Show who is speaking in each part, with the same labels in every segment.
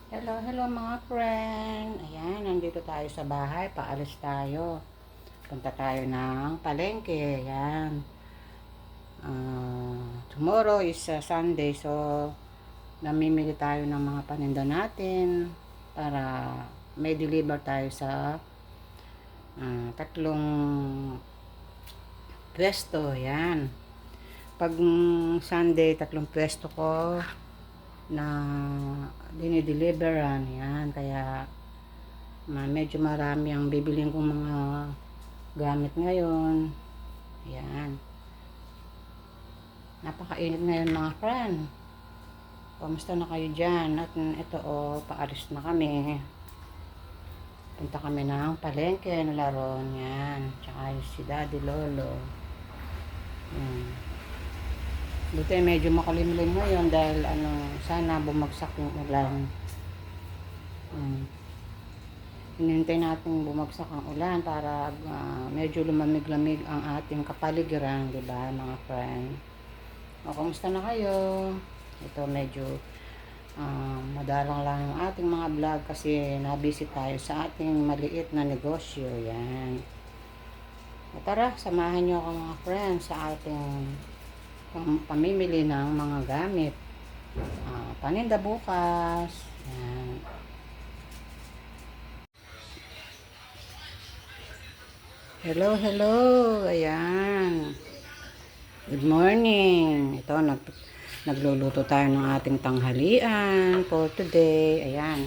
Speaker 1: Hello, hello mga friend. Ayan, nandito tayo sa bahay. Paalis tayo. Punta tayo ng palengke. Ayan. Tomorrow is Sunday. So, namimili tayo ng mga paninda natin para may deliver tayo sa tatlong pwesto. Ayan. Pag Sunday, tatlong pwesto ko na dinideliveran. Yan, kaya medyo marami ang bibiling kong mga gamit ngayon. Yan, napakainit ngayon mga friend. Kamusta na kayo dyan? At ito paalis na kami. Punta kami ng palengke na laron. Yan, tsaka si Daddy Lolo. Yan. Buti medyo makulimlim ngayon dahil sana bumagsak yung ulan. Hinihintay natin bumagsak ang ulan para medyo lumamig-lamig ang ating kapaligiran, di ba mga friend? O, kamusta na kayo? Ito medyo madalang lang yung ating mga vlog kasi nabisi tayo sa ating maliit na negosyo. Yan. O, tara, samahan nyo ako mga friend sa ating pamimili ng mga gamit. Paninda bukas. Yan. Hello, hello. Ayan. Good morning. Ito, nagluluto tayo ng ating tanghalian for today. Ayan.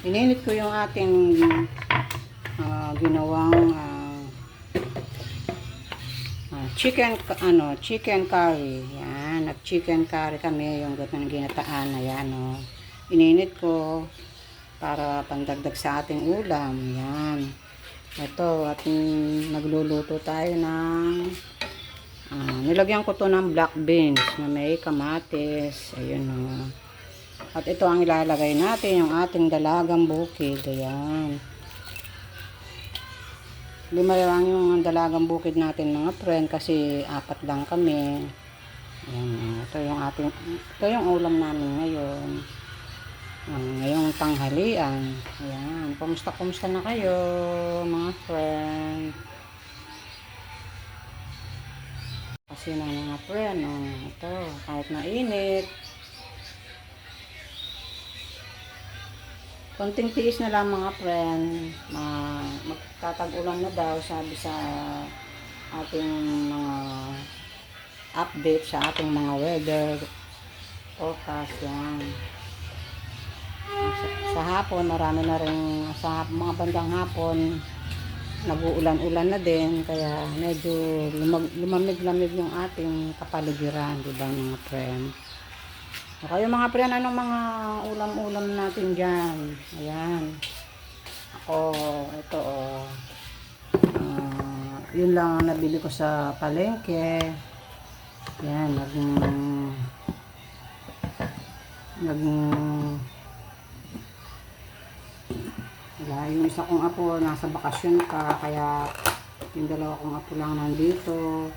Speaker 1: Ininit ko yung ating ginawang chicken curry. Ayan. Nag-chicken curry kami. Yung ginataan. Ayan, ininit ko para pandagdag sa ating ulam. Ayan. Ito, at nagluluto tayo ng nilagyan ko to ng black beans na may kamatis. Ayun o. At ito ang ilalagay natin, yung ating dalagang bukid. Ayan. 5 lang yung dalagang bukid natin mga friend kasi 4 lang kami. Ayan. Ito yung ulam namin ngayon. Ngayong tanghalian. Ayan. Kumusta na kayo mga friend? Kasi na mga friend, ito, kahit mainit. Konting tiis na lang mga friend. Magtatag-ulan na daw, sabi sa ating mga update sa ating mga weather forecast. Yan. Sa hapon, marami na rin sa mga bandang hapon nag-uulan-ulan na din kaya medyo lumamig-lamig yung ating kapaligiran, di ba mga friend? O kayo mga friend, anong mga ulam-ulam natin dyan? Ayan. Ako, ito yun lang ang nabili ko sa palengke. Ayan, yung isa kong apo nasa bakasyon pa kaya yung 2 kong apo lang nandito.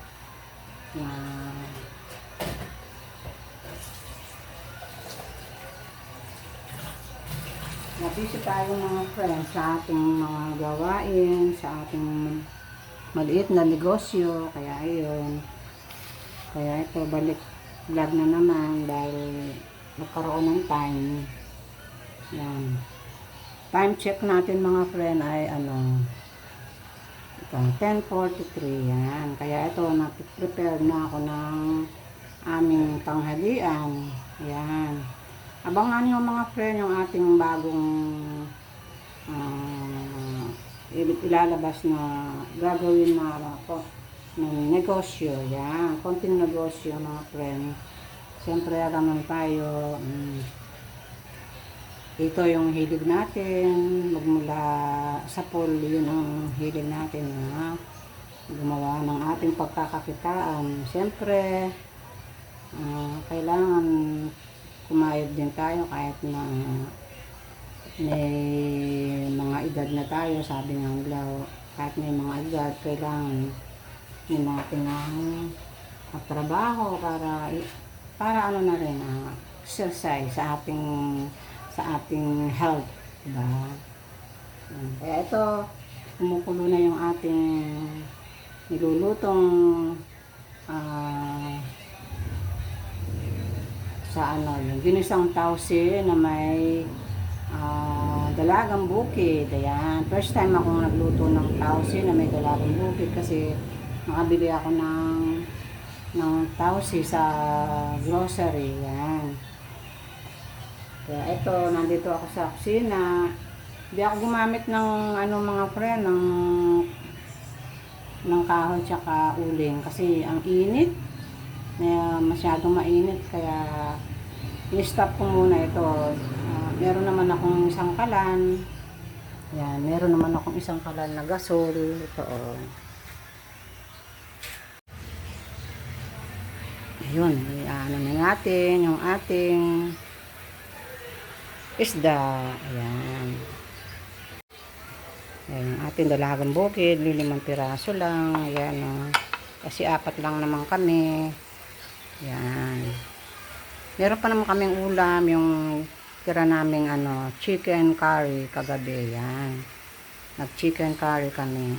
Speaker 1: Nabisi tayo mga friends sa ating mga gawain, sa ating maliit na negosyo. Kaya ayun, kaya ito balik vlog na naman dahil nagkaroon ng time. Yan. Time check natin mga friend ay ito, 10:43. Yan. Kaya ito, prepare na ako ng aming tanghalian. Yan. Abangan nyo mga friend yung ating bagong ilalabas na gagawin na ng negosyo. Yan. Konting negosyo mga friend. Siyempre alam naman tayo, ito yung hilig natin, magmula sa pool, yun ang hilig natin na gumawa ng ating pagkakakitaan. Siyempre, kailangan kumayod din tayo kahit na may mga edad na tayo, sabi nga nila, kahit may mga edad, kailangan din natin ang trabaho para na rin exercise sa ating sa ating health, diba? Kaya ito, kumukulo na yung ating nilulutong sa yung ginisang tausi na may dalagang bukid. Ayan, first time akong nagluto ng tausi na may dalagang bukid kasi nakabili ako ng tausi sa grocery. Ayan. Kaya ito, nandito ako sa kusina. Hindi ako gumamit ng mga friend, ng kahoy tsaka uling kasi ang init. Masyadong mainit kaya i-stop ko muna ito. Meron naman akong isang kalan. Yan, meron naman akong isang kalan na gasol. Ito Ayun, ano na natin yung ating isda. Ayan. Ayan, yung ating dalagang bukid, 5 piraso lang. Ayan, kasi 4 lang naman kami. Yan. Meron pa naman kaming ulam, yung tira naming chicken curry kagabi. Yan. Nag-chicken curry kami.